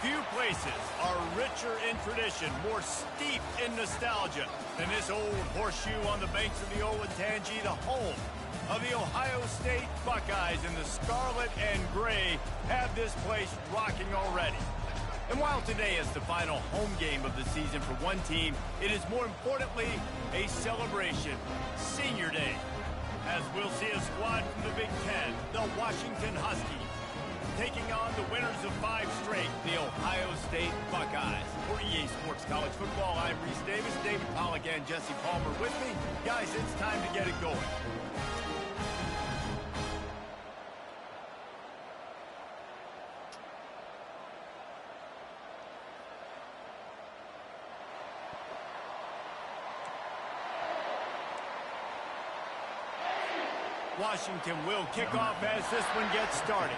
Few places are richer in tradition, more steeped in nostalgia than this old horseshoe on the banks of the Kttn, the home of the Ohio State Buckeyes. And the scarlet and gray have this place rocking already. And while today is the final home game of the season for one team, it is more importantly a celebration, Senior Day, as we'll see a squad from the Big Ten, the Washington Huskies, taking on the winners of 5 straight, the Ohio State Buckeyes. For EA Sports College Football, I'm Reese Davis, David Pollack, and Jesse Palmer with me. Guys, it's time to get it going. Washington will kick off as this one gets started.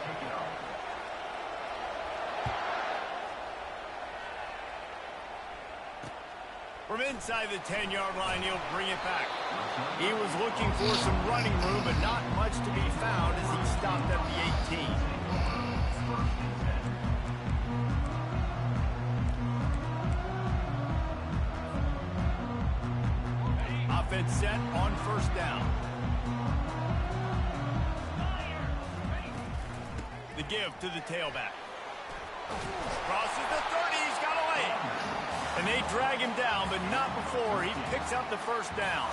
From inside the 10-yard line, he'll bring it back. He was looking for some running room, but not much to be found as he stopped at the 18. Offense set on first down. The give to the tailback. Crosses the 30, he's got a lane. And they drag him down, but not before he picks up the first down.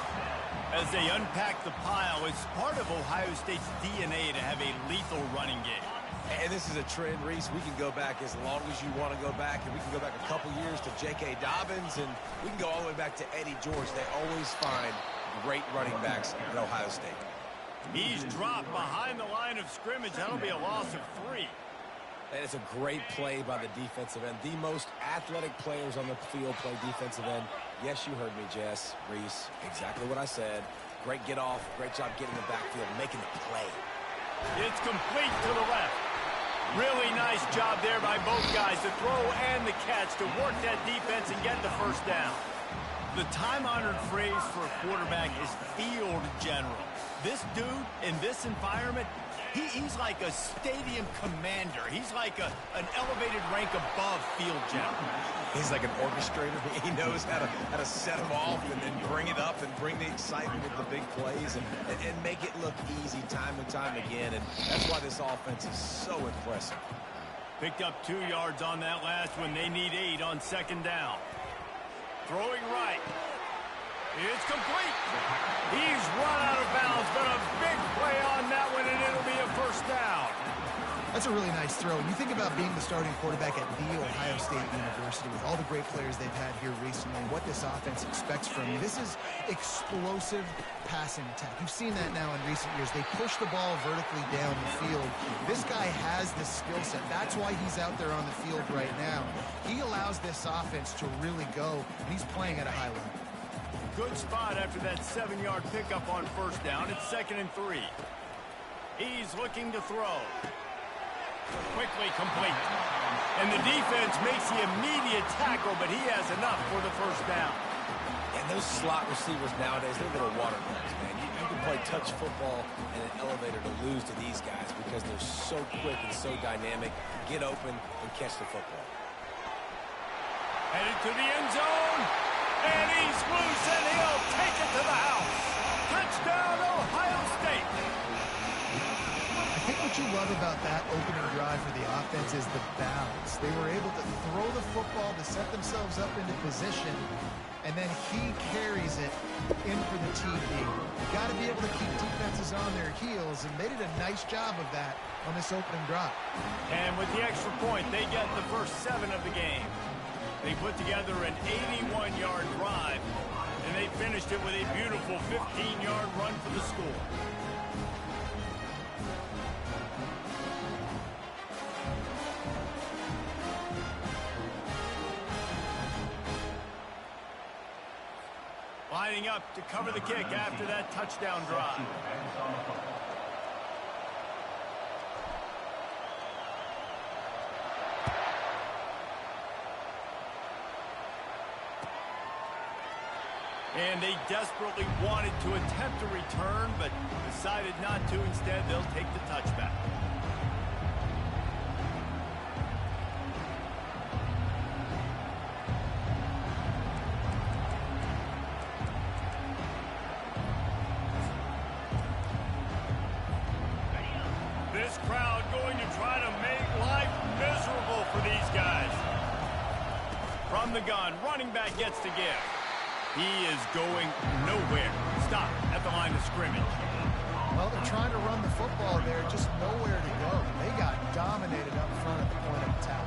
As they unpack the pile, it's part of Ohio State's DNA to have a lethal running game. And this is a trend, Reese. We can go back as long as you want to go back, and we can go back a couple years to J.K. Dobbins, and we can go all the way back to Eddie George. They always find great running backs at Ohio State. He's dropped behind the line of scrimmage. That'll be a loss of 3. And it's a great play by the defensive end. The most athletic players on the field play defensive end. Yes, you heard me, Jess, Reese. Exactly what I said. Great get off. Great job getting the backfield, making the play. It's complete to the left. Really nice job there by both guys, the throw and the catch, to work that defense and get the first down. The time-honored phrase for a quarterback is field general. This dude, in this environment, he's like a stadium commander. He's like an elevated rank above field general. He's like an orchestrator. He knows how to set them off and then bring it up and bring the excitement with the big plays and make it look easy time and time again. And that's why this offense is so impressive. Picked up 2 yards on that last one. They need 8 on second down. Throwing right. It's complete. He's run out of bounds, but a big play on that one, and it'll be a first down. That's a really nice throw. You think about being the starting quarterback at The Ohio State University with all the great players they've had here recently, what this offense expects from you. This is explosive passing attack. You've seen that now in recent years. They push the ball vertically down the field. This guy has the skill set. That's why he's out there on the field right now. He allows this offense to really go, and he's playing at a high level. Good spot after that 7-yard pickup on first down. It's 2nd and 3. He's looking to throw. Quickly complete. And the defense makes the immediate tackle, but he has enough for the first down. And those slot receivers nowadays, they're little water guns, man. You can play touch football in an elevator to lose to these guys because they're so quick and so dynamic. Get open and catch the football. Headed to the end zone. And he's loose, and he'll take it to the house. Touchdown, Ohio State. I think what you love about that opening drive for the offense is the balance. They were able to throw the football to set themselves up into position, and then he carries it in for the TD. You've got to be able to keep defenses on their heels, and they did a nice job of that on this opening drive. And with the extra point, they get the first 7 of the game. They put together an 81-yard drive, and they finished it with a beautiful 15-yard run for the score. Lining up to cover the kick after that touchdown drive. And they desperately wanted to attempt a return, but decided not to. Instead, they'll take the touchback. this crowd going to try to make life miserable for these guys. From the gun, running back gets to give. He is going nowhere. Stop at the line of scrimmage. Well, they're trying to run the football there, just nowhere to go. They got dominated up front at the point of attack.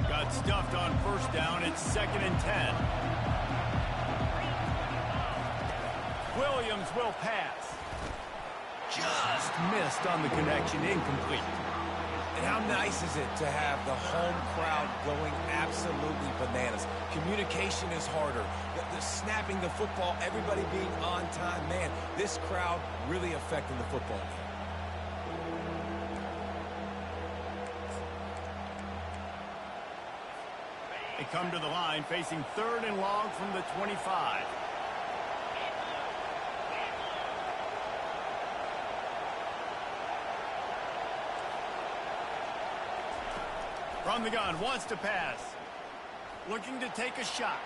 Got stuffed on first down. It's 2nd and 10. Williams will pass. Just missed on the connection, incomplete. And how nice is it to have the home crowd going absolutely bananas? Communication is harder. The snapping the football, everybody being on time. Man, this crowd really affecting the football game. They come to the line facing 3rd and long from the 25. From the gun, wants to pass. Looking to take a shot.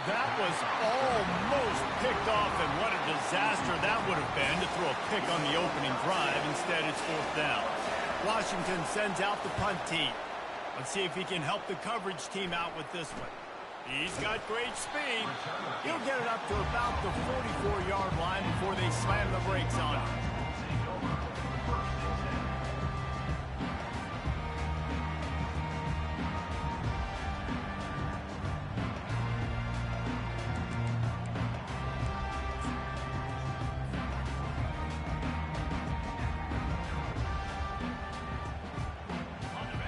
That was almost picked off, and what a disaster that would have been to throw a pick on the opening drive. Instead, it's 4th down. Washington sends out the punt team. Let's see if he can help the coverage team out with this one. He's got great speed. He'll get it up to about the 44-yard line before they slam the brakes on him.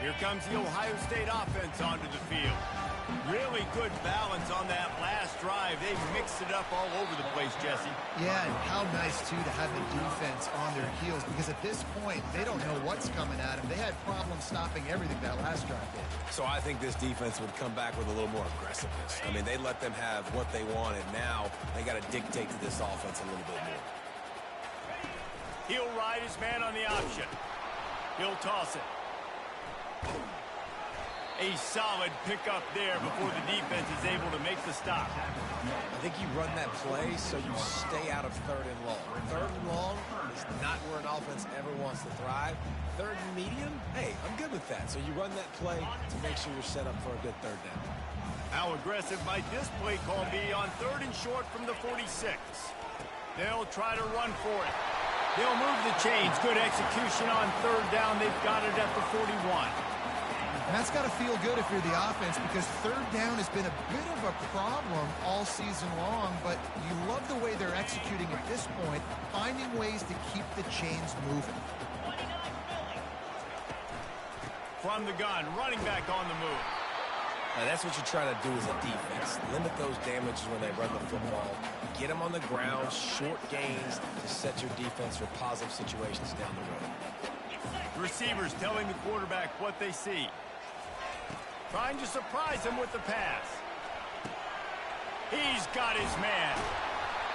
Here comes the Ohio State offense onto the field. Really good balance on that last drive. They mixed it up all over the place, Jesse. Yeah, and how nice, too, to have the defense on their heels, because at this point, they don't know what's coming at them. They had problems stopping everything that last drive did. So I think this defense would come back with a little more aggressiveness. I mean, they let them have what they wanted. Now they got to dictate to this offense a little bit more. He'll ride his man on the option. He'll toss it. A solid pickup there before the defense is able to make the stop. I think you run that play so you stay out of 3rd and long. 3rd and long is not where an offense ever wants to thrive. 3rd and medium, hey, I'm good with that. So you run that play to make sure you're set up for a good 3rd down. How aggressive might this play call be on 3rd and short from the 46? They'll try to run for it. They'll move the chains. Good execution on 3rd down. They've got it at the 41. And that's got to feel good if you're the offense, because 3rd down has been a bit of a problem all season long, but you love the way they're executing at this point, finding ways to keep the chains moving. From the gun, running back on the move. Now, that's what you try to do as a defense. Limit those damages when they run the football. Get them on the ground, short gains to set your defense for positive situations down the road. Receivers telling the quarterback what they see. Trying to surprise him with the pass. He's got his man.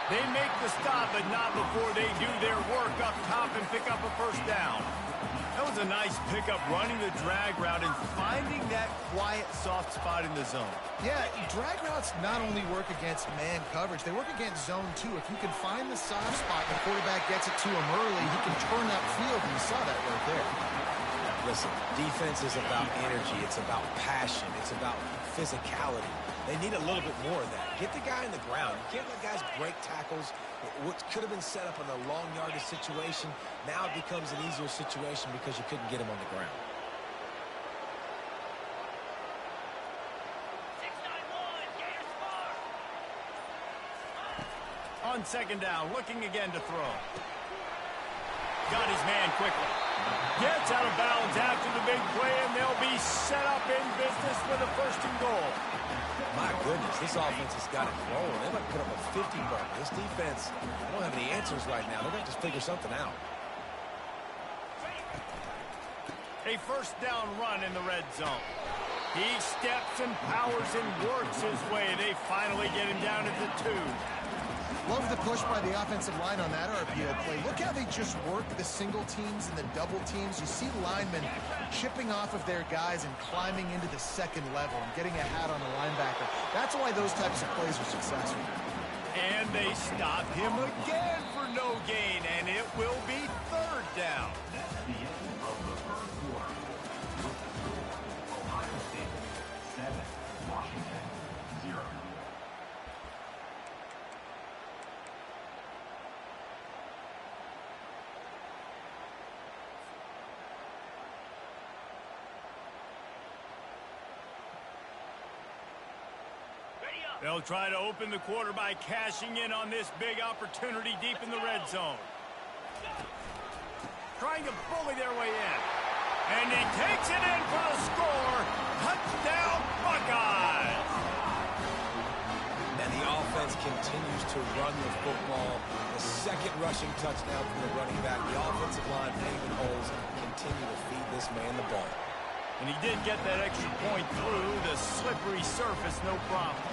They make the stop, but not before they do their work up top and pick up a 1st down. That was a nice pickup, running the drag route and finding that quiet, soft spot in the zone. Yeah, drag routes not only work against man coverage, they work against zone too. If you can find the soft spot and the quarterback gets it to him early, he can turn that field, and you saw that right there. Listen, defense is about energy. It's about passion. It's about physicality. They need a little bit more of that. Get the guy in the ground. You can't let guys break tackles. What could have been set up in a long yardage situation, now it becomes an easier situation because you couldn't get him on the ground. On 2nd down, looking again to throw. Got his man quickly. Gets out of bounds after the big play, and they'll be set up in business with a 1st and goal. My goodness, this offense has got it rolling. They might put up a 50 burn. This defense, they don't have any answers right now. They're going to just figure something out. A 1st down run in the red zone. He steps and powers and works his way. They finally get him down at the 2. Love the push by the offensive line on that RPO play. Look how they just work the single teams and the double teams. You see linemen chipping off of their guys and climbing into the second level and getting a hat on the linebacker. That's why those types of plays are successful. And they stop him again for no gain, and it will be third down. That's the end of the first quarter. Ohio State 7, Washington 0. They'll try to open the quarter by cashing in on this big opportunity deep in the red zone. Trying to bully their way in. And he takes it in for the score. Touchdown, Buckeyes! And the offense continues to run the football. The second rushing touchdown from the running back. The offensive line, David Holes, continue to feed this man the ball. And he did get that extra point through the slippery surface, no problem.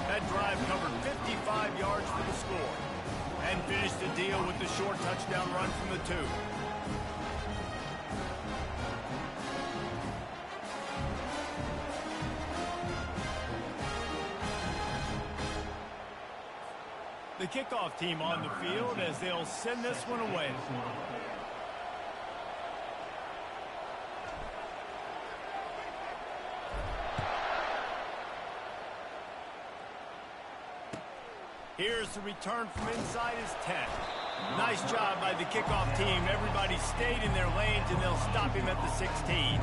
That drive covered 55 yards for the score. And finished the deal with the short touchdown run from the 2. The kickoff team on the field as they'll send this one away. Here's the return from inside his 10. Nice job by the kickoff team. Everybody stayed in their lanes, and they'll stop him at the 16.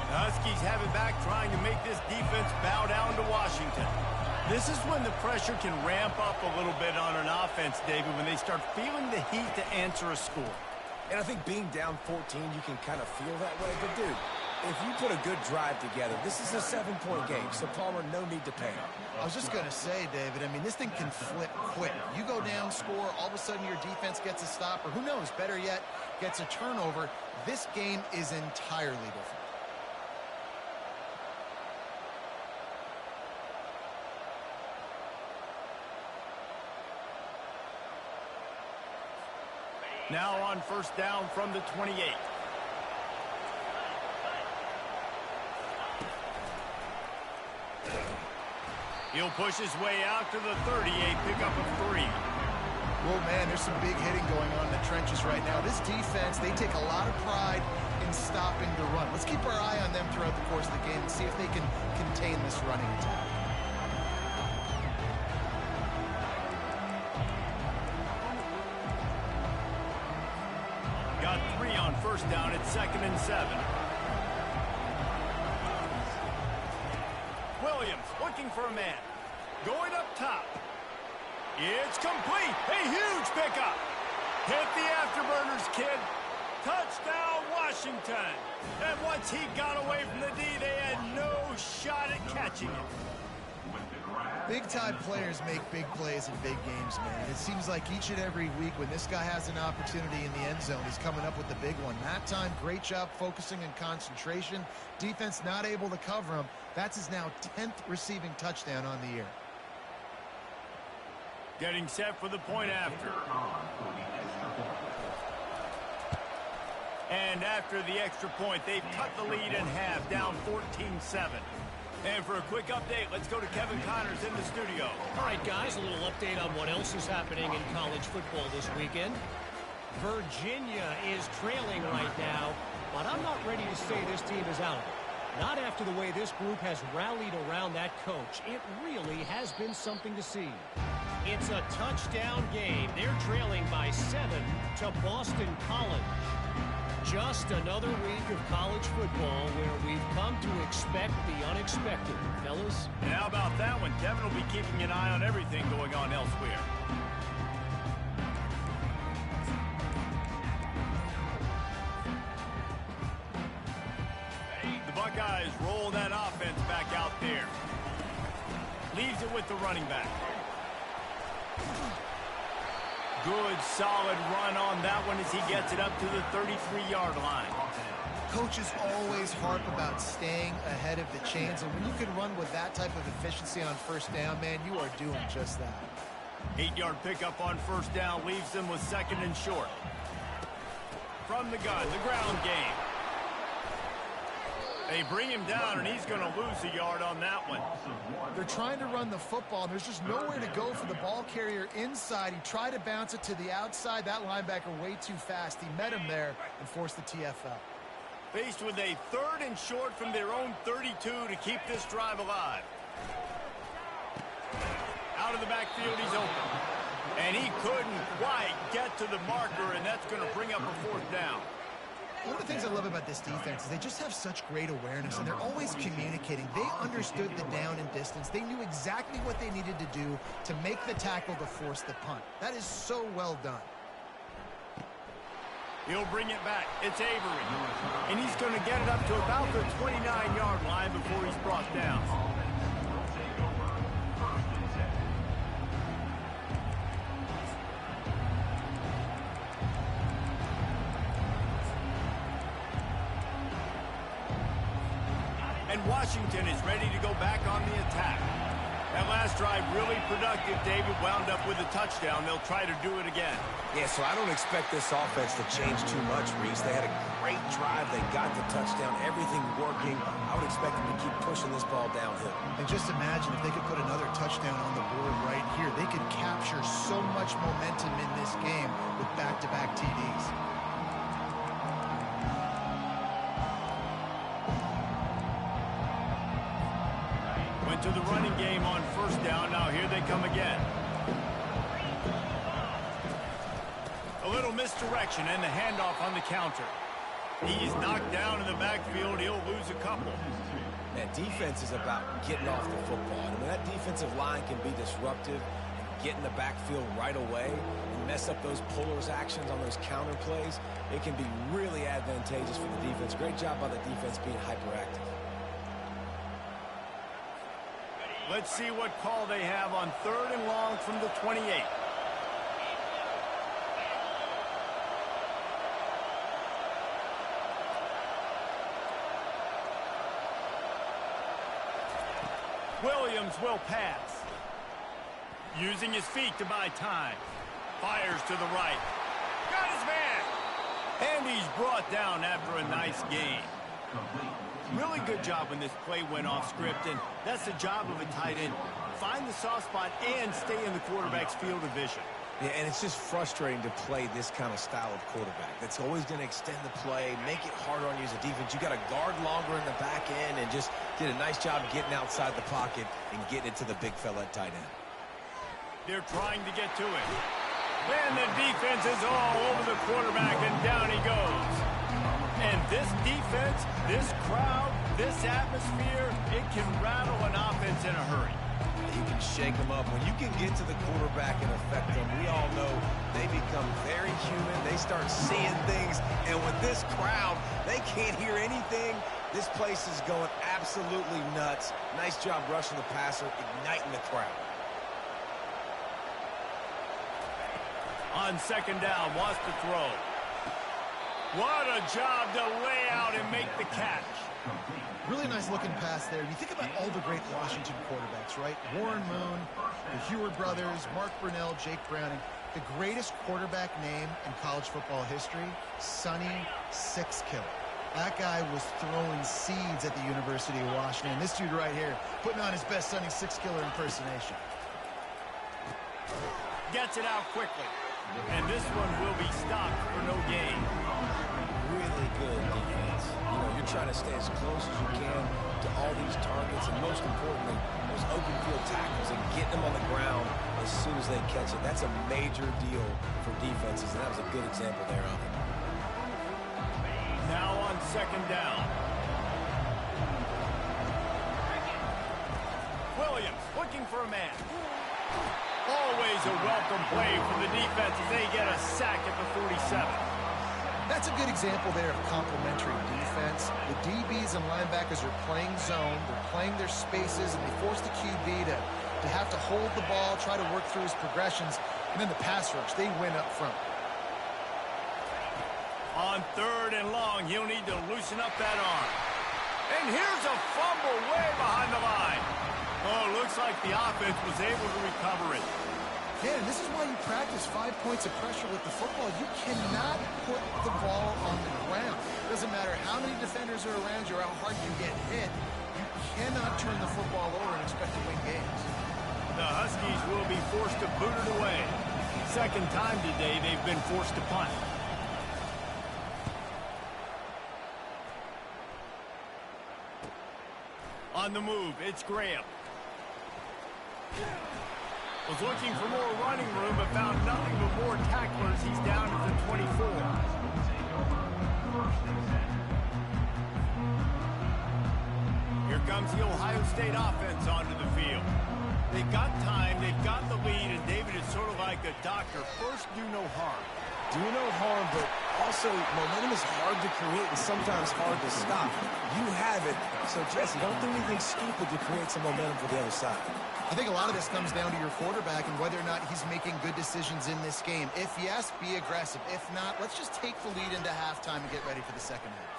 The Huskies have it back, trying to make this defense bow down to Washington. This is when the pressure can ramp up a little bit on an offense, David, when they start feeling the heat to answer a score. And I think being down 14, you can kind of feel that way. But, dude, if you put a good drive together, this is a 7-point game, so Palmer, no need to panic. I was just going to say, David, I mean, this thing can flip quick. You go down, score, all of a sudden your defense gets a stop, or who knows, better yet, gets a turnover. This game is entirely different. Now on first down from the 28. He'll push his way out to the 38, pickup of 3. Well, man, there's some big hitting going on in the trenches right now. This defense, they take a lot of pride in stopping the run. Let's keep our eye on them throughout the course of the game and see if they can contain this running attack. Got 3 on first down at 2nd and 7. Williams looking for a man. Going up top. It's complete. A huge pickup. Hit the afterburners, kid. Touchdown, Washington. And once he got away from the D, they had no shot at catching it. Big-time players make big plays in big games, man. It seems like each and every week when this guy has an opportunity in the end zone, he's coming up with the big one. That time, great job focusing and concentration. Defense not able to cover him. That's his now 10th receiving touchdown on the year. Getting set for the point after. And after the extra point, they've cut the lead in half, down 14-7. And for a quick update, let's go to Kevin Connors in the studio. All right, guys, a little update on what else is happening in college football this weekend. Virginia is trailing right now, but I'm not ready to say this team is out. Not after the way this group has rallied around that coach. It really has been something to see. It's a touchdown game. They're trailing by 7 to Boston College. Just another week of college football where we've come to expect the unexpected, fellas. And how about that one? Kevin will be keeping an eye on everything going on elsewhere. The Buckeyes roll that offense back out there. Leaves it with the running back. Good, solid run on that one as he gets it up to the 33-yard line. Coaches always harp about staying ahead of the chains, and when you can run with that type of efficiency on first down, man, you are doing just that. 8-yard pickup on first down leaves them with 2nd and short. From the gun, the ground game. They bring him down, and he's going to lose a yard on that one. They're trying to run the football, and there's just nowhere to go for the ball carrier inside. He tried to bounce it to the outside. That linebacker way too fast. He met him there and forced the TFL. Faced with a 3rd and short from their own 32 to keep this drive alive. Out of the backfield, he's open. And he couldn't quite get to the marker, and that's going to bring up a 4th down. One of the things I love about this defense is they just have such great awareness, and they're always communicating. They understood the down and distance. They knew exactly what they needed to do to make the tackle to force the punt. That is so well done. He'll bring it back. It's Avery. And he's going to get it up to about the 29-yard line before he's brought down. And Washington is ready to go back on the attack. That last drive really productive. David wound up with a touchdown. They'll try to do it again. Yeah, so I don't expect this offense to change too much, Reese. They had a great drive. They got the touchdown. Everything working. I would expect them to keep pushing this ball downhill. And just imagine if they could put another touchdown on the board right here. They could capture so much momentum in this game with back-to-back TDs. To the running game on first down. Now here they come again. A little misdirection and the handoff on the counter. He's knocked down in the backfield. He'll lose a couple. That defense is about getting off the football. And when that defensive line can be disruptive and get in the backfield right away and mess up those pullers actions on those counter plays, it can be really advantageous for the defense. Great job by the defense being hyperactive. Let's see what call they have on 3rd and long from the 28. Williams will pass. Using his feet to buy time. Fires to the right. Got his man. And he's brought down after a nice gain. Really good job when this play went off script, and that's the job of a tight end. Find the soft spot and stay in the quarterback's field of vision. Yeah, and it's just frustrating to play this kind of style of quarterback. That's always going to extend the play, make it harder on you as a defense. You got to guard longer in the back end, and just did a nice job getting outside the pocket and getting it to the big fella at tight end. They're trying to get to it. And the defense is all over the quarterback, and down he goes. And this defense, this crowd, this atmosphere, it can rattle an offense in a hurry. You can shake them up. When you can get to the quarterback and affect them, we all know they become very human. They start seeing things. And with this crowd, they can't hear anything. This place is going absolutely nuts. Nice job rushing the passer, igniting the crowd. On 2nd down, wants to throw. What a job to lay out and make the catch. Really nice looking pass there. You think about all the great Washington quarterbacks, right? Warren Moon, the Heward brothers, Mark Brunell, Jake Browning. The greatest quarterback name in college football history, Sonny Sixkiller. That guy was throwing seeds at the University of Washington. This dude right here, putting on his best Sonny Sixkiller impersonation. Gets it out quickly. And this one will be stopped for no gain. Really good defense. You know, you're trying to stay as close as you can to all these targets, and most importantly, those open field tackles and getting them on the ground as soon as they catch it. That's a major deal for defenses, and that was a good example there of it. Now on 2nd down. Williams looking for a man. Always a welcome play for the defense as they get a sack at the 47. That's a good example there of complementary defense. The DBs and linebackers are playing zone, they're playing their spaces, and they force the QB to have to hold the ball, try to work through his progressions. And then the pass rush, they win up front. On 3rd and long, he'll need to loosen up that arm. And here's a fumble way behind the line. Oh, looks like the offense was able to recover it. Yeah, and this is why you practice 5 points of pressure with the football. You cannot put the ball on the ground. Doesn't matter how many defenders are around you or how hard you get hit. You cannot turn the football over and expect to win games. The Huskies will be forced to boot it away. Second time today they've been forced to punt. On the move, it's Graham. Was looking for more running room, but found nothing but more tacklers. He's down at the 24. Here comes the Ohio State offense onto the field. They've got time, they've got the lead, and David is sort of like a doctor. First, do no harm. Do no harm, but also momentum is hard to create and sometimes hard to stop. You have it, so Jesse, don't do anything stupid to create some momentum for the other side. I think a lot of this comes down to your quarterback and whether or not he's making good decisions in this game. If yes, be aggressive. If not, let's just take the lead into halftime and get ready for the second half.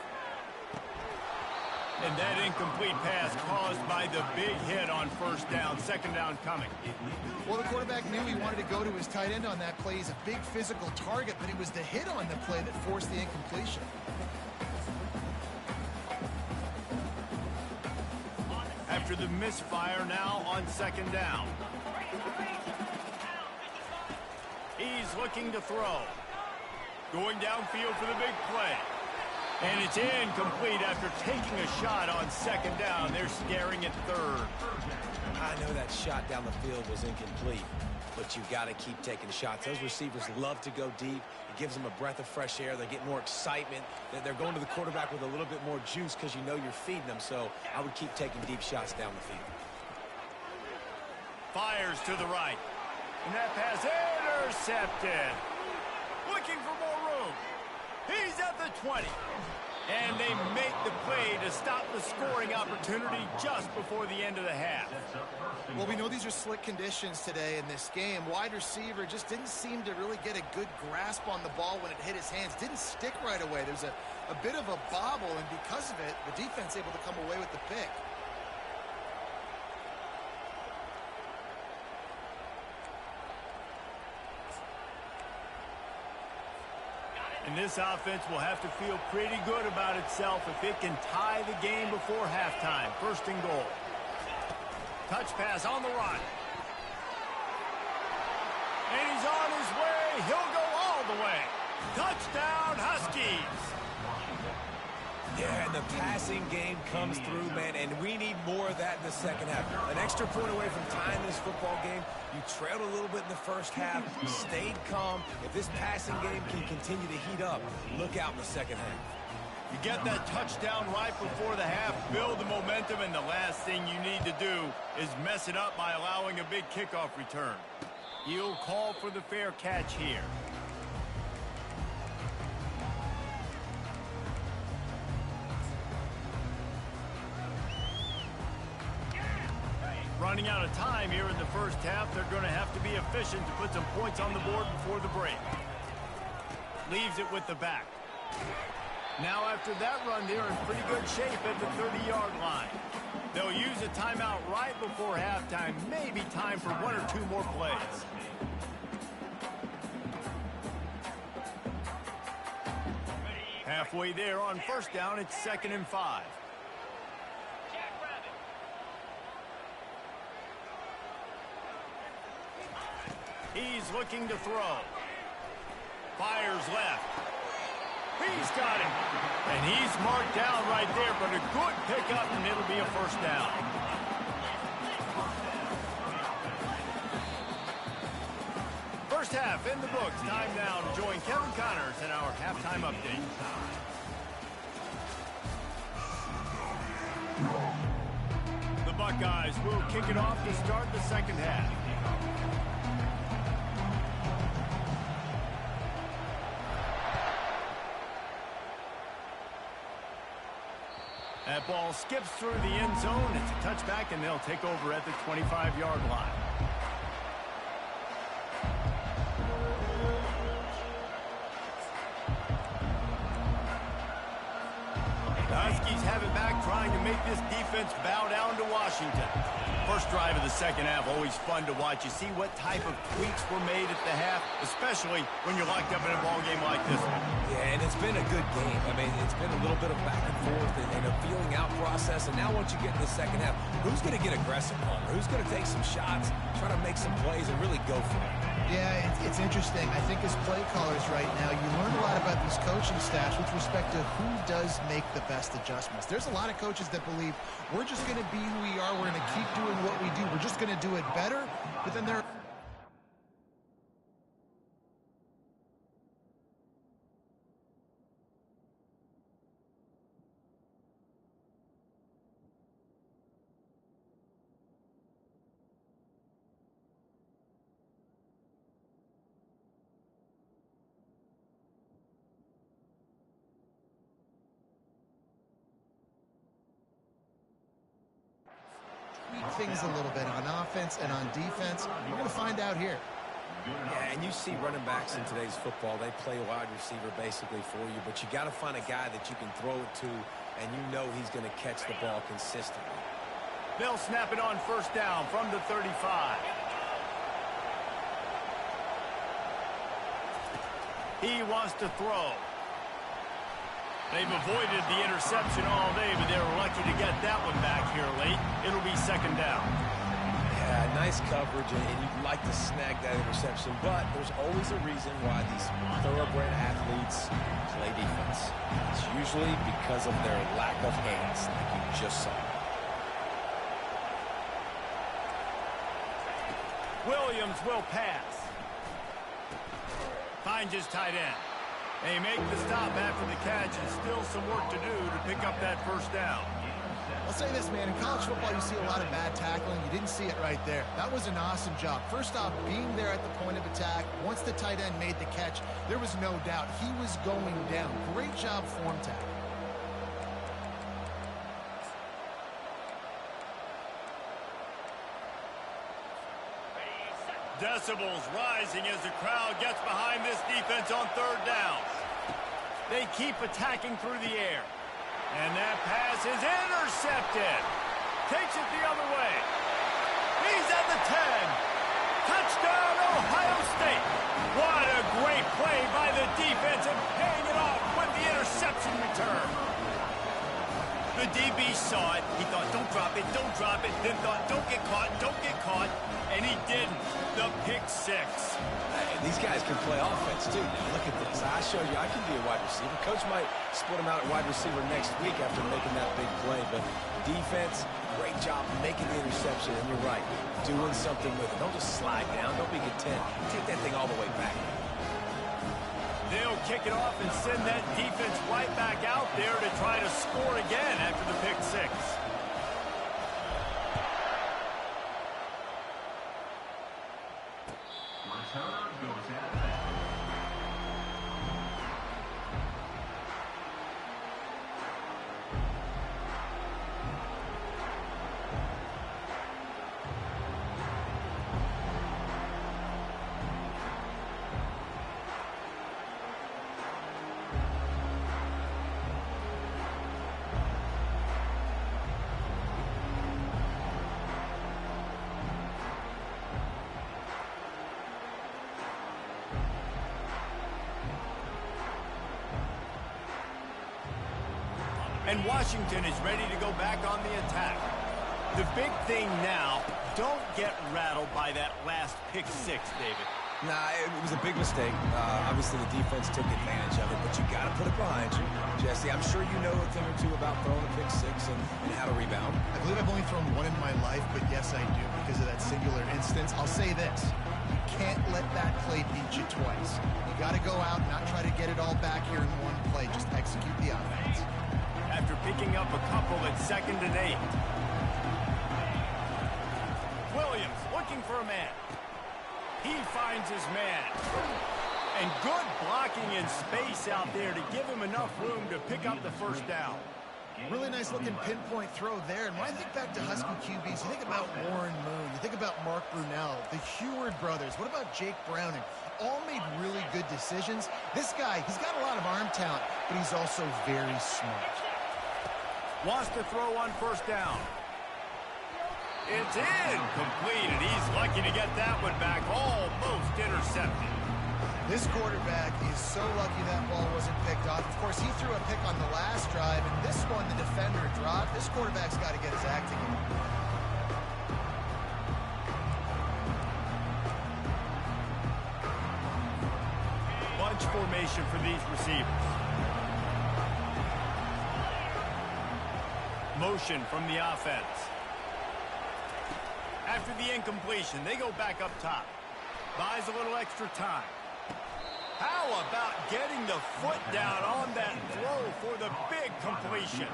And that incomplete pass caused by the big hit on first down. Second down coming. Well, the quarterback knew he wanted to go to his tight end on that play. He's a big physical target, but it was the hit on the play that forced the incompletion. After the misfire, now on second down. He's looking to throw. Going downfield for the big play. And it's incomplete after taking a shot on second down. They're scaring at 3rd. I know that shot down the field was incomplete, but you've got to keep taking shots. Those receivers love to go deep. It gives them a breath of fresh air. They get more excitement. They're going to the quarterback with a little bit more juice because you know you're feeding them. So I would keep taking deep shots down the field. Fires to the right. And that pass intercepted. Looking for more room. He's at the 20. And they make the play to stop the scoring opportunity just before the end of the half. Well, we know these are slick conditions today in this game. Wide receiver just didn't seem to really get a good grasp on the ball when it hit his hands. Didn't stick right away. There's a bit of a bobble, and because of it, the defense able to come away with the pick. And this offense will have to feel pretty good about itself if it can tie the game before halftime. First and goal. Touch pass on the run. And he's on his way. He'll go all the way. Touchdown, Huskies. Yeah, and the passing game comes through, man, and we need more of that in the second half. An extra point away from tying this football game. You trailed a little bit in the first half, stayed calm. If this passing game can continue to heat up, look out in the second half. You get that touchdown right before the half, build the momentum, and the last thing you need to do is mess it up by allowing a big kickoff return. He'll call for the fair catch here. Running out of time here in the first half, they're going to have to be efficient to put some points on the board before the break. Leaves it with the back. Now after that run, they're in pretty good shape at the 30-yard line. They'll use a timeout right before halftime. Maybe time for 1 or 2 more plays. Halfway there on first down, it's 2nd and 5. He's looking to throw. Fires left. He's got him. And he's marked down right there, but a good pickup, and it'll be a first down. First half in the books. Time now to join Kevin Connors in our halftime update. The Buckeyes will kick it off to start the second half. That ball skips through the end zone. It's a touchback, and they'll take over at the 25-yard line. make this defense bow down to Washington. First drive of the second half, always fun to watch. You see what type of tweaks were made at the half, especially when you're locked up in a ball game like this one. Yeah, and it's been a good game. I mean, it's been a little bit of back and forth and a feeling out process. And now once you get in the second half, who's going to get aggressive, Palmer? Who's going to take some shots, try to make some plays, and really go for it? Yeah, it's interesting. I think as play callers right now, you learn a lot about these coaching staffs with respect to who does make the best adjustments. There's a lot of coaches that believe we're just going to be who we are. We're going to keep doing what we do. We're just going to do it better. But then there things a little bit on offense and on defense. We're going to find out here. Yeah, and you see running backs in today's football, they play wide receiver basically for you, but you got to find a guy that you can throw it to, and you know he's going to catch the ball consistently. They'll snap it on first down from the 35. He wants to throw. They've avoided the interception all day, but they were lucky to get that one back here late. It'll be second down. Yeah, nice coverage, and you'd like to snag that interception, but there's always a reason why these thoroughbred athletes play defense. It's usually because of their lack of hands, like you just saw. Williams will pass. Finds his tight end. They make the stop after the catch, and still some work to do to pick up that first down. I'll say this, man. In college football, you see a lot of bad tackling. You didn't see it right there. That was an awesome job. First off, being there at the point of attack. Once the tight end made the catch, there was no doubt he was going down. Great job form tackle. Decibels rising as the crowd gets behind this defense on third down. They keep attacking through the air. And that pass is intercepted. Takes it the other way. He's at the 10. Touchdown, Ohio State. What a great play by the defense and paying it off with the interception return. The DB saw it. He thought, don't drop it, don't drop it. Then thought, don't get caught, don't get caught. And he didn't. The pick six. Hey, these guys can play offense, too. Now, look at this. I showed you I can be a wide receiver. Coach might split him out at wide receiver next week after making that big play. But defense, great job making the interception. And you're right, doing something with it. Don't just slide down. Don't be content. Take that thing all the way back. They'll kick it off and send that defense right back out there to try to score again after the pick six. Return goes out of bounds. And Washington is ready to go back on the attack. The big thing now, don't get rattled by that last pick six, David. Nah, it was a big mistake. Obviously, the defense took advantage of it, but you got to put it behind you. Jesse, I'm sure you know a thing or two about throwing a pick six and how to rebound. I believe I've only thrown one in my life, but yes, I do because of that singular instance. I'll say this. You can't let that play beat you twice. You got to go out and not try to get it all back here in one play. Just execute the offense. After picking up a couple at 2nd and 8. Williams looking for a man. He finds his man. And good blocking in space out there to give him enough room to pick up the first down. Really nice looking pinpoint throw there. And when I think back to Husky QBs, you think about Warren Moon, you think about Mark Brunell, the Heward brothers. What about Jake Browning? All made really good decisions. This guy, he's got a lot of arm talent, but he's also very smart. Wants to throw on first down. It's incomplete, and he's lucky to get that one back. Almost intercepted. This quarterback is so lucky that ball wasn't picked off. Of course, he threw a pick on the last drive, and this one the defender dropped. This quarterback's got to get his act together. Bunch formation for these receivers. Motion from the offense. After the incompletion, they go back up top. Buys a little extra time. How about getting the foot down on that throw for the big completion?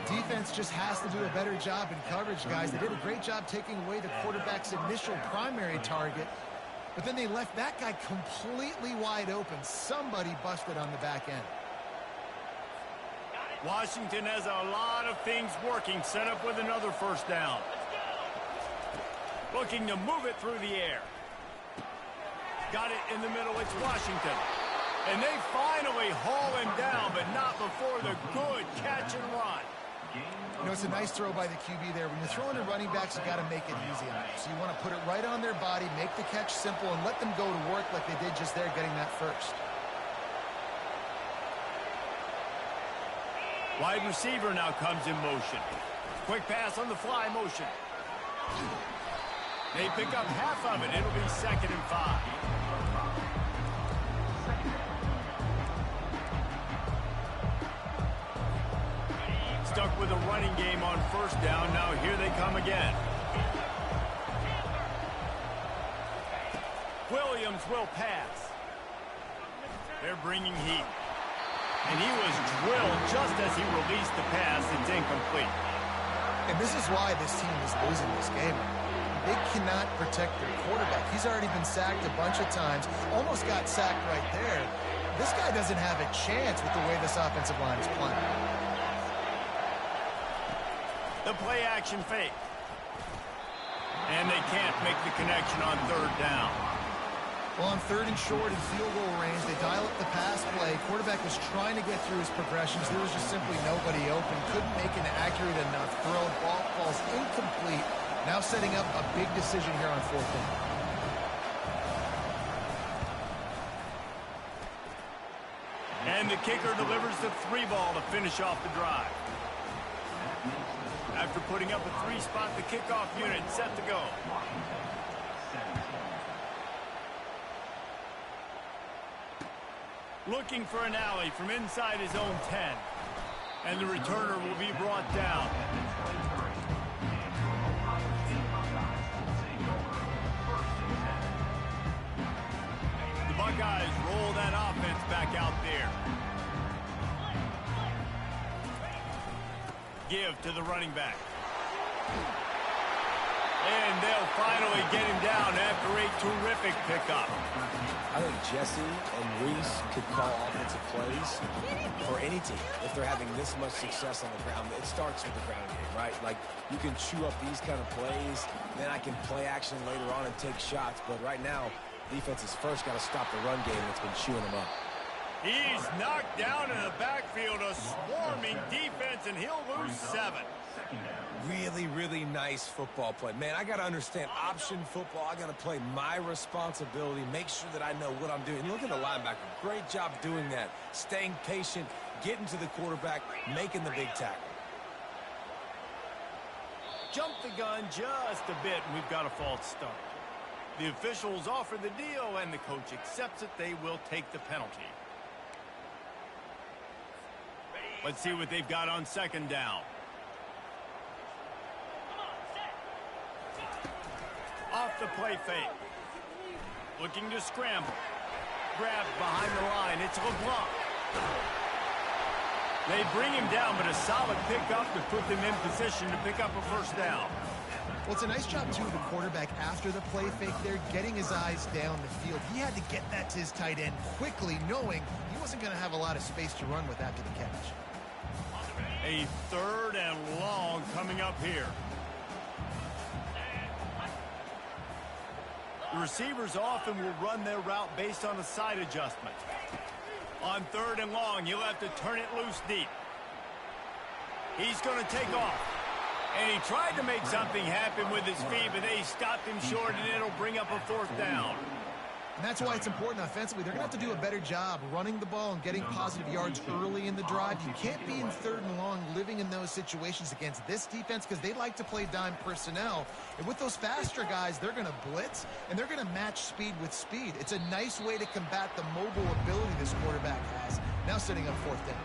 Defense just has to do a better job in coverage, guys. They did a great job taking away the quarterback's initial primary target, but then they left that guy completely wide open. Somebody busted on the back end. Washington has a lot of things working, set up with another first down. Looking to move it through the air. Got it in the middle, it's Washington. And they finally haul him down, but not before the good catch and run. You know, it's a nice throw by the QB there. When you're throwing to running backs, you got to make it easy on them. So you want to put it right on their body, make the catch simple, and let them go to work like they did just there, getting that first. Wide receiver now comes in motion. Quick pass on the fly motion. They pick up half of it. It'll be 2nd and 5. Stuck with a running game on first down. Now here they come again. Williams will pass. They're bringing heat. And he was drilled just as he released the pass. It's incomplete. And this is why this team is losing this game. They cannot protect their quarterback. He's already been sacked a bunch of times. Almost got sacked right there. This guy doesn't have a chance with the way this offensive line is playing. The play action fake. And they can't make the connection on 3rd down. Well, on 3rd and short in field goal range, they dial up the pass play. Quarterback was trying to get through his progressions. There was just simply nobody open. Couldn't make an accurate enough throw. Ball falls incomplete. Now setting up a big decision here on 4th down. And the kicker delivers the 3 ball to finish off the drive. After putting up a 3-spot, the kickoff unit set to go. Looking for an alley from inside his own 10. And the returner will be brought down. The Buckeyes roll that offense back out there. Give to the running back. And they'll finally get him down after a terrific pickup. I think Jesse and Reese could call offensive plays for any team if they're having this much success on the ground. It starts with the ground game, right? Like, you can chew up these kind of plays, then I can play action later on and take shots. But right now, defense has first got to stop the run game that's been chewing them up. He's knocked down in the backfield, a swarming defense, and he'll lose 7. Really, really nice football play. Man, I got to understand option football. I got to play my responsibility, make sure that I know what I'm doing. And look at the linebacker. Great job doing that. Staying patient, getting to the quarterback, making the big tackle. Jump the gun just a bit, and we've got a false start. The officials offer the deal, and the coach accepts it. They will take the penalty. Let's see what they've got on 2nd down. Off the play fake. Looking to scramble. Grabbed behind the line. It's LeBlanc. They bring him down, but a solid pickup to put them in position to pick up a first down. Well, it's a nice job, too, of the quarterback after the play fake there, getting his eyes down the field. He had to get that to his tight end quickly, knowing he wasn't going to have a lot of space to run with after the catch. A 3rd and long coming up here. The receivers often will run their route based on a side adjustment. On 3rd and long, you'll have to turn it loose deep. He's going to take off. And he tried to make something happen with his feet, but they stopped him short, and it'll bring up a 4th down. And that's why it's important offensively. They're going to have to do a better job running the ball and getting positive yards early in the drive. You can't be in 3rd and long living in those situations against this defense because they like to play dime personnel. And with those faster guys, they're going to blitz, and they're going to match speed with speed. It's a nice way to combat the mobile ability this quarterback has. Now setting up 4th down.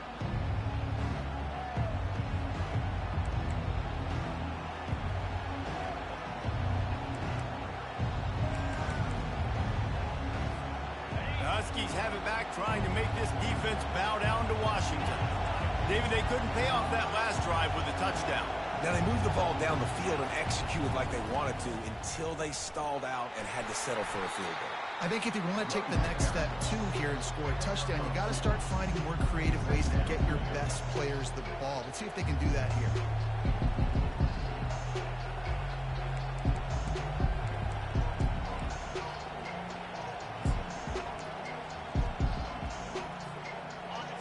Huskies have it back, trying to make this defense bow down to Washington. David, they couldn't pay off that last drive with a touchdown. Now, they moved the ball down the field and executed like they wanted to until they stalled out and had to settle for a field goal. I think if you want to take the next step, too, here and score a touchdown, you got to start finding more creative ways to get your best players the ball. Let's see if they can do that here.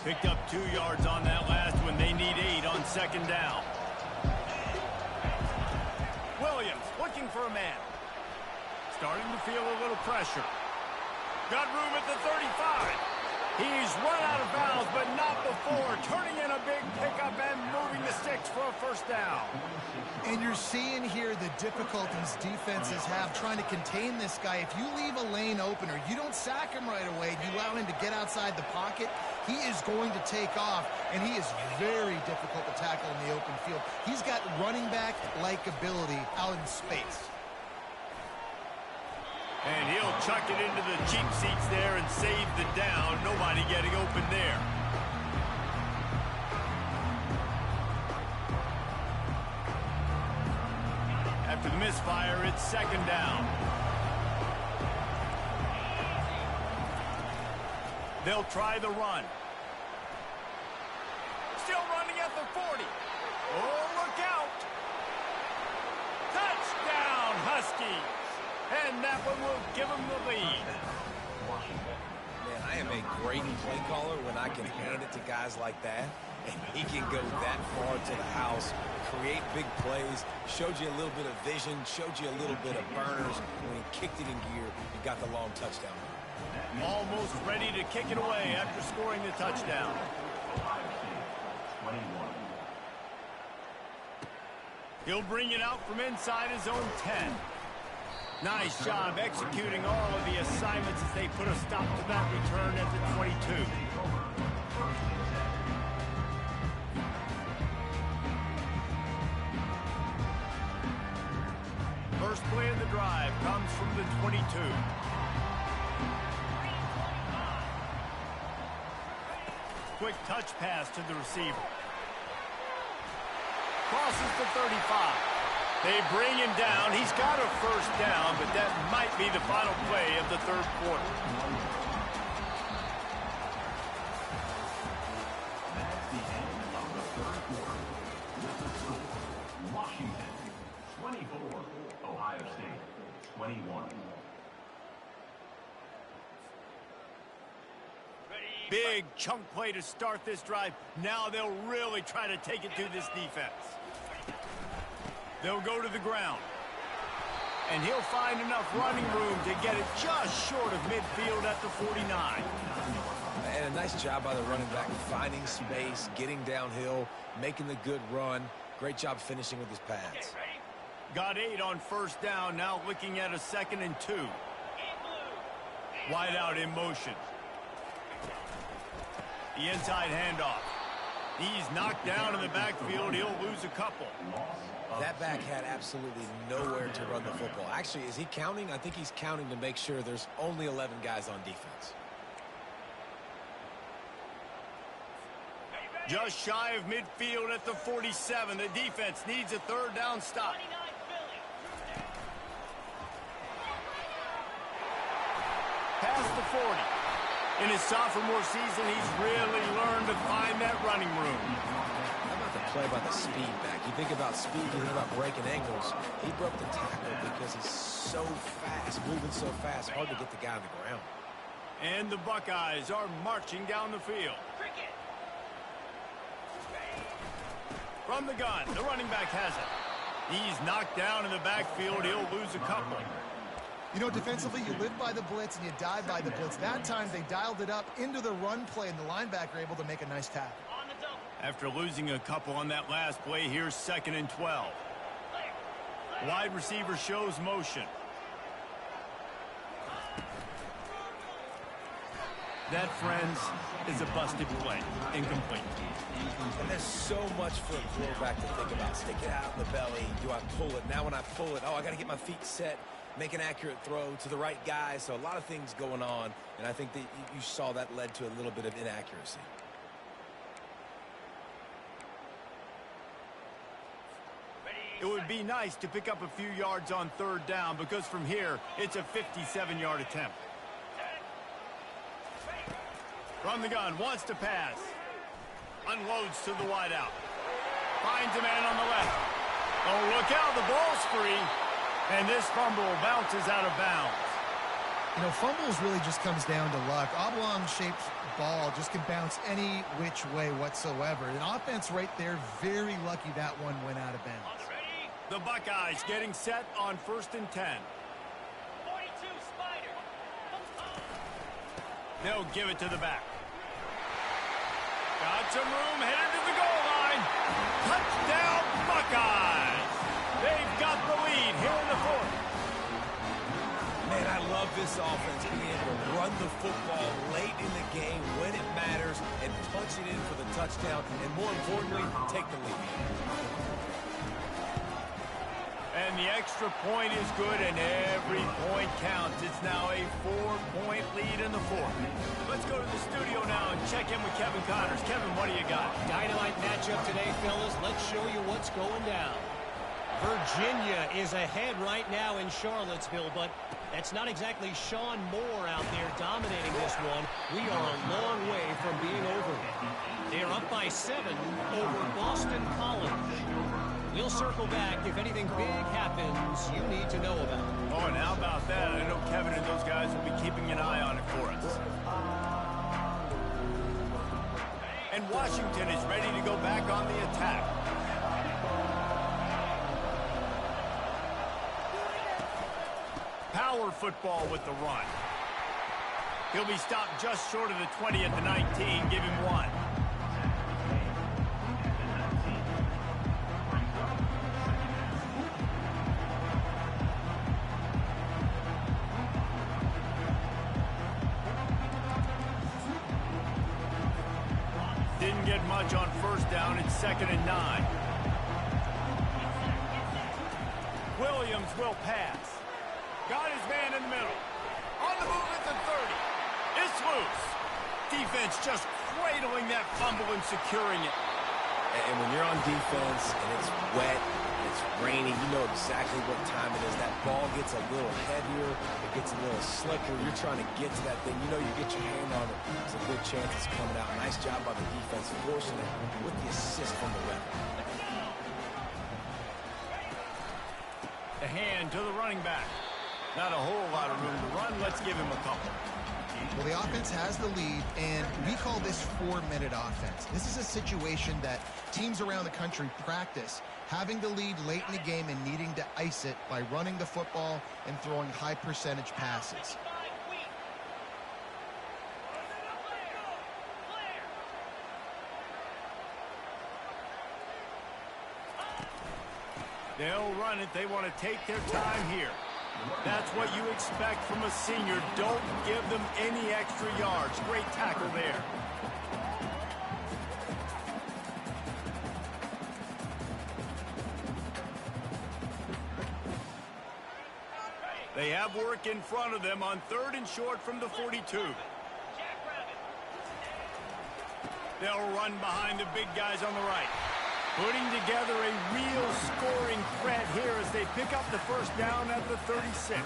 Picked up 2 yards on that last one. They need 8 on 2nd down. Williams looking for a man. Starting to feel a little pressure. Got room at the 35. He's run out of bounds, but not before. Turning in a big pickup and moving the sticks for a 1st down. And you're seeing here the difficulties defenses have trying to contain this guy. If you leave a lane open or you don't sack him right away, you allow him to get outside the pocket, he is going to take off, and he is very difficult to tackle in the open field. He's got running back-like ability out in space. And he'll chuck it into the cheap seats there and save the down. Nobody getting open there. After the misfire, it's 2nd down. They'll try the run. Still running at the 40. Oh, look out. Touchdown, Huskies. And that one will give them the lead. Man, I am a great play caller when I can hand it to guys like that. And he can go that far to the house, create big plays, showed you a little bit of vision, showed you a little bit of burners when he kicked it in gear and got the long touchdown. Almost ready to kick it away after scoring the touchdown. He'll bring it out from inside his own 10. Nice job executing all of the assignments as they put a stop to that return at the 22. First play of the drive comes from the 22. Quick touch pass to the receiver. Crosses the 35. They bring him down. He's got a 1st down, but that might be the final play of the 3rd quarter. That's the end of the 3rd quarter. With the score, Washington 24, Ohio State 21. Big chunk play to start this drive. Now they'll really try to take it to this defense. They'll go to the ground. And he'll find enough running room to get it just short of midfield at the 49. And a nice job by the running back, finding space, getting downhill, making the good run. Great job finishing with his pads. Got 8 on 1st down, now looking at a 2nd and 2. Wide out in motion. The inside handoff. He's knocked down in the backfield. He'll lose a couple. That back had absolutely nowhere to run the football. Actually, is he counting? I think he's counting to make sure there's only 11 guys on defense. Just shy of midfield at the 47. The defense needs a 3rd down stop. Past the 40. In his sophomore season, he's really learned to find that running room. How about the play by the speed back? You think about speed, you think about breaking ankles. He broke the tackle because he's so fast, moving so fast, hard to get the guy on the ground. And the Buckeyes are marching down the field. From the gun, the running back has it. He's knocked down in the backfield. He'll lose a couple. You know, defensively, you live by the blitz and you die by the blitz. That time, they dialed it up into the run play, and the linebacker able to make a nice tackle. After losing a couple on that last play, here's 2nd and 12. Wide receiver shows motion. That, friends, is a busted play. Incomplete. And there's so much for a quarterback to think about. Stick it out in the belly. Do I pull it? Now when I pull it, I got to get my feet set, make an accurate throw to the right guy. So a lot of things going on, and I think that you saw that led to a little bit of inaccuracy. It would be nice to pick up a few yards on 3rd down, because from here, it's a 57-yard attempt. From the gun, wants to pass. Unloads to the wideout. Finds a man on the left. Oh, look out, the ball's free. And this fumble bounces out of bounds. You know, fumbles really just comes down to luck. Oblong-shaped ball just can bounce any which way whatsoever. An offense right there, very lucky that one went out of bounds. The Buckeyes getting set on 1st and 10. 42 Spider. They'll give it to the back. Got some room, headed to the goal line. Touchdown, Buckeyes. They've got the lead here in the 4th. Man, I love this offense being able to run the football late in the game when it matters and punch it in for the touchdown, and more importantly, take the lead. And the extra point is good, and every point counts. It's now a 4-point lead in the 4th. Let's go to the studio now and check in with Kevin Connors. Kevin, what do you got? Dynamite matchup today, fellas. Let's show you what's going down. Virginia is ahead right now in Charlottesville, but that's not exactly Sean Moore out there dominating this one. We are a long way from being over. They're up by 7 over Boston College. We'll circle back if anything big happens you need to know about. Oh, and how about that? I know Kevin and those guys will be keeping an eye on it for us. And Washington is ready to go back on the attack. Power football with the run. He'll be stopped just short of the 20 at the 19. Give him 1. Didn't get much on 1st down. It's 2nd and 9. Williams will pass. Got his man in the middle. On the move at the 30. It's loose. Defense just cradling that fumble and securing it. And when you're on defense and it's wet, and it's rainy, you know exactly what time it is. That ball gets a little heavier, it gets a little slicker. You're trying to get to that thing. You know you get your hand on it. There's a good chance it's coming out. Nice job by the defense forcing it with the assist from the ref. The hand to the running back. Not a whole lot of room to run. Let's give him a couple. Well, the offense has the lead, and we call this 4-minute offense. This is a situation that teams around the country practice, having the lead late in the game and needing to ice it by running the football and throwing high-percentage passes. They'll run it. They want to take their time here. That's what you expect from a senior. Don't give them any extra yards. Great tackle there. They have work in front of them on 3rd and short from the 42. They'll run behind the big guys on the right. Putting together a real scoring threat here as they pick up the 1st down at the 36.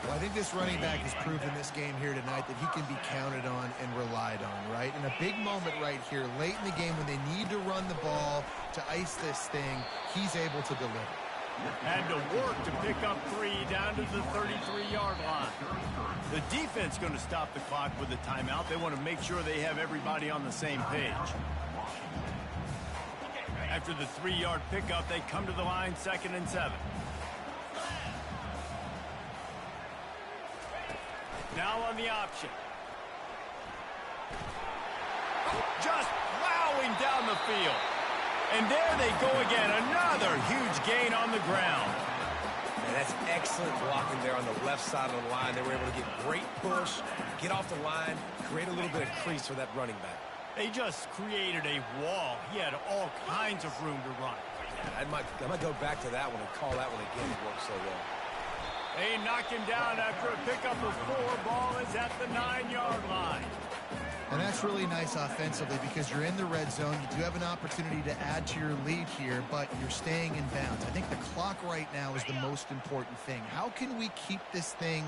Well, I think this running back has proven this game here tonight that he can be counted on and relied on, right? In a big moment right here, late in the game when they need to run the ball to ice this thing, he's able to deliver. Had to work to pick up 3 down to the 33-yard line. The defense going to stop the clock with a timeout. They want to make sure they have everybody on the same page. After the 3-yard pickup, they come to the line 2nd and 7. Now on the option. Just plowing down the field. And there they go again. Another huge gain on the ground. And that's excellent blocking there on the left side of the line. They were able to get great push, get off the line, create a little bit of crease for that running back. They just created a wall. He had all kinds of room to run. I might go back to that one and call that one again. It worked so well. They knock him down after a pickup of 4. Ball is at the 9-yard line. And that's really nice offensively because you're in the red zone. You do have an opportunity to add to your lead here, but you're staying in bounds. I think the clock right now is the most important thing. How can we keep this thing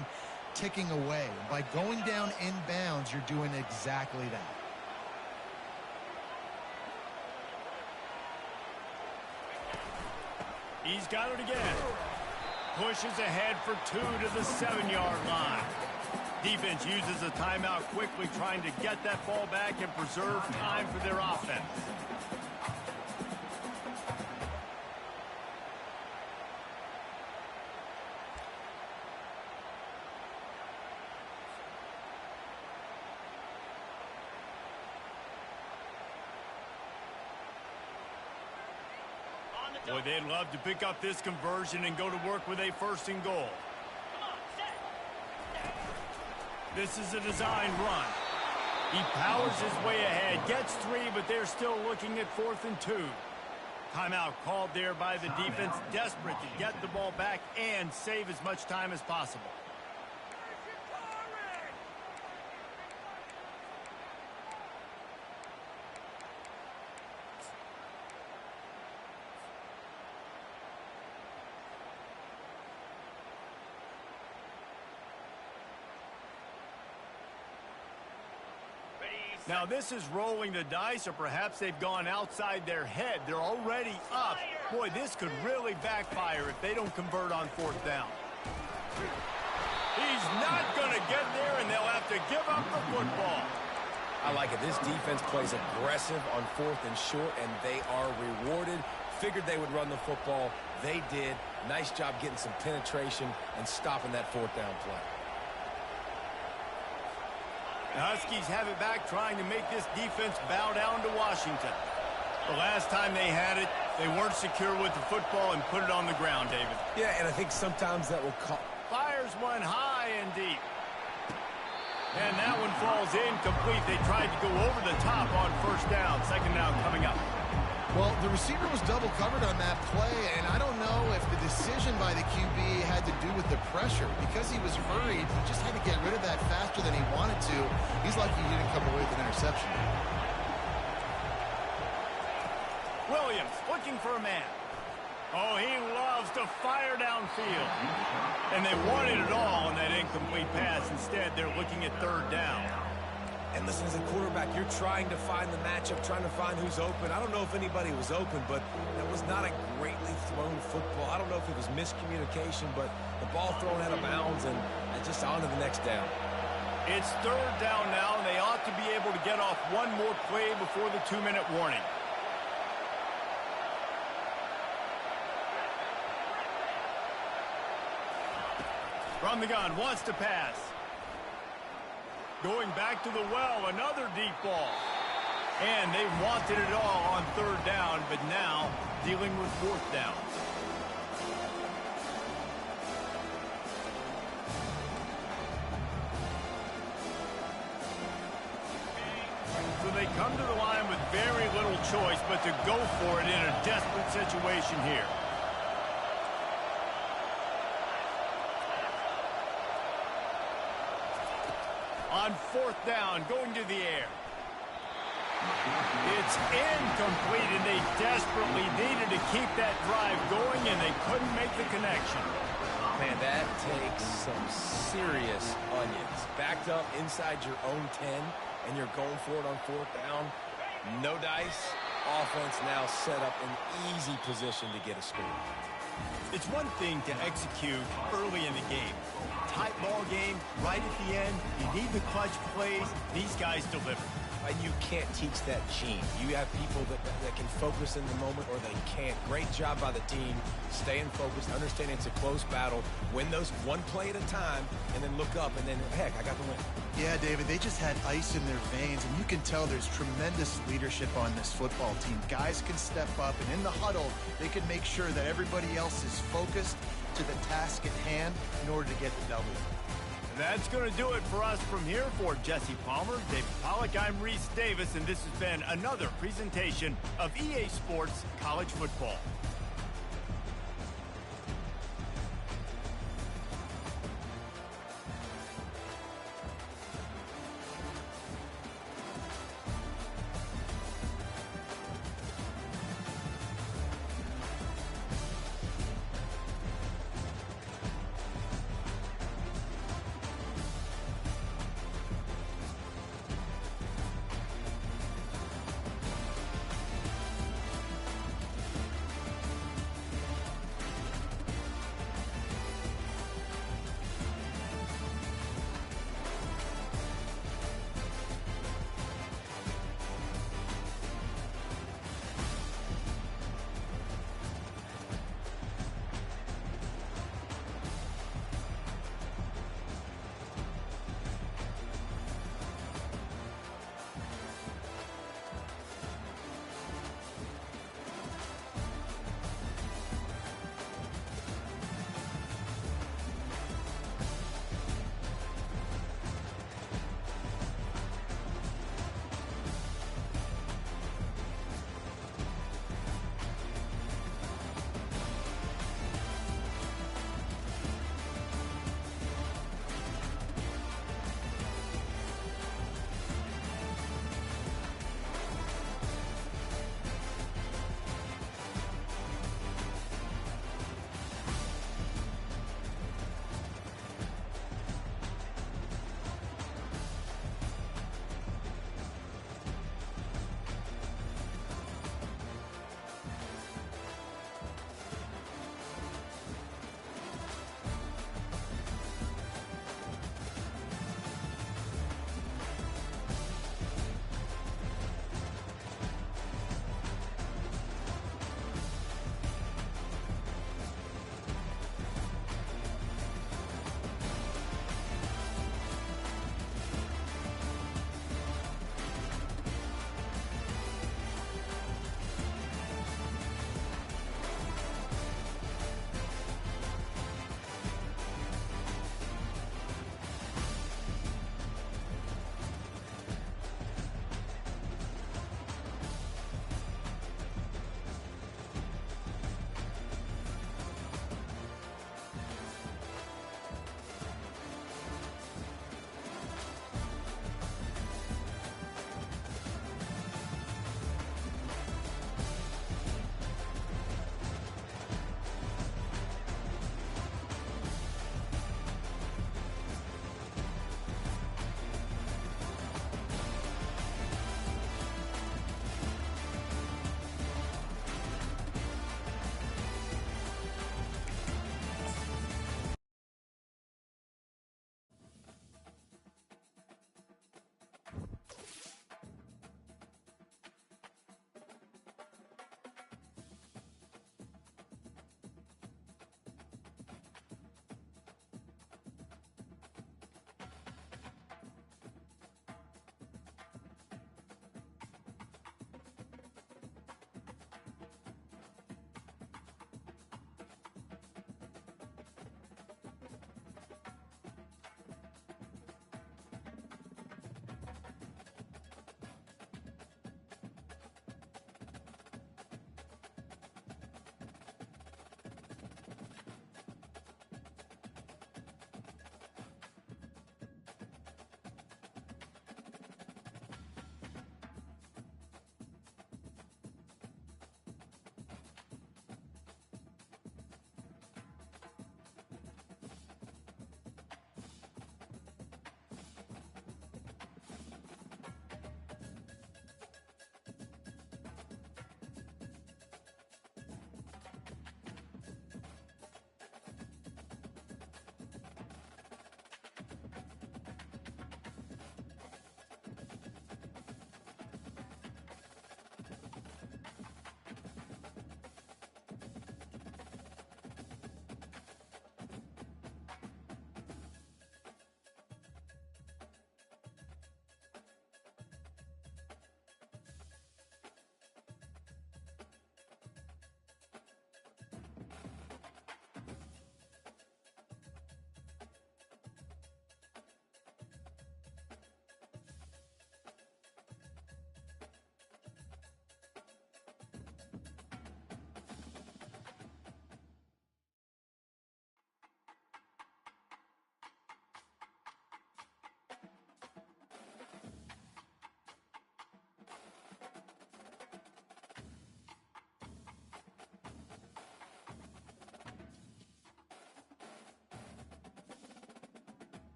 ticking away? By going down in bounds, you're doing exactly that. He's got it again. Pushes ahead for 2 to the 7-yard line. Defense uses a timeout quickly, trying to get that ball back and preserve time for their offense. Boy, they'd love to pick up this conversion and go to work with a 1st and goal. This is a design run. He powers his way ahead, gets 3, but they're still looking at 4th and 2. Timeout called there by the defense, desperate to get the ball back and save as much time as possible. Now this is rolling the dice, or perhaps they've gone outside their head. They're already up. Boy, this could really backfire if they don't convert on 4th down. He's not going to get there, and they'll have to give up the football. I like it. This defense plays aggressive on 4th and short, and they are rewarded. Figured they would run the football. They did. Nice job getting some penetration and stopping that 4th down play. The Huskies have it back, trying to make this defense bow down to Washington. The last time they had it, they weren't secure with the football and put it on the ground, David. Yeah, and I think sometimes that will call. Fires one high and deep. And that one falls incomplete. They tried to go over the top on 1st down. 2nd down coming up. Well, the receiver was double covered on that play, and I don't know if the decision by the QB had to do with the pressure. Because he was hurried, he just had to get rid of that faster than he wanted to. He's lucky he didn't come away with an interception. Williams looking for a man. Oh, he loves to fire downfield. And they wanted it all on that incomplete pass. Instead, they're looking at 3rd down. And listen, as a quarterback, you're trying to find the matchup, trying to find who's open. I don't know if anybody was open, but that was not a greatly thrown football. I don't know if it was miscommunication, but the ball thrown out of bounds and just on to the next down. It's 3rd down now, and they ought to be able to get off one more play before the 2-minute warning. From the gun, wants to pass. Going back to the well, another deep ball. And they wanted it all on 3rd down, but now dealing with 4th down. So they come to the line with very little choice but to go for it in a desperate situation here. On 4th down, going to the air. It's incomplete, and they desperately needed to keep that drive going, and they couldn't make the connection. Man, that takes some serious onions. Backed up inside your own 10, and you're going for it on 4th down. No dice. Offense now set up in easy position to get a score. It's one thing to execute early in the game. Tight ball game, right at the end. You need the clutch plays. These guys deliver. and you can't teach that gene. You have people that can focus in the moment or they can't. Great job by the team, staying focused, understanding it's a close battle, win those one play at a time, and then look up, and then, heck, I got the win. Yeah, David, they just had ice in their veins, and you can tell there's tremendous leadership on this football team. Guys can step up, and in the huddle, they can make sure that everybody else is focused to the task at hand in order to get the W. That's going to do it for us from here. For Jesse Palmer, David Pollack, I'm Reese Davis, and this has been another presentation of EA Sports College Football.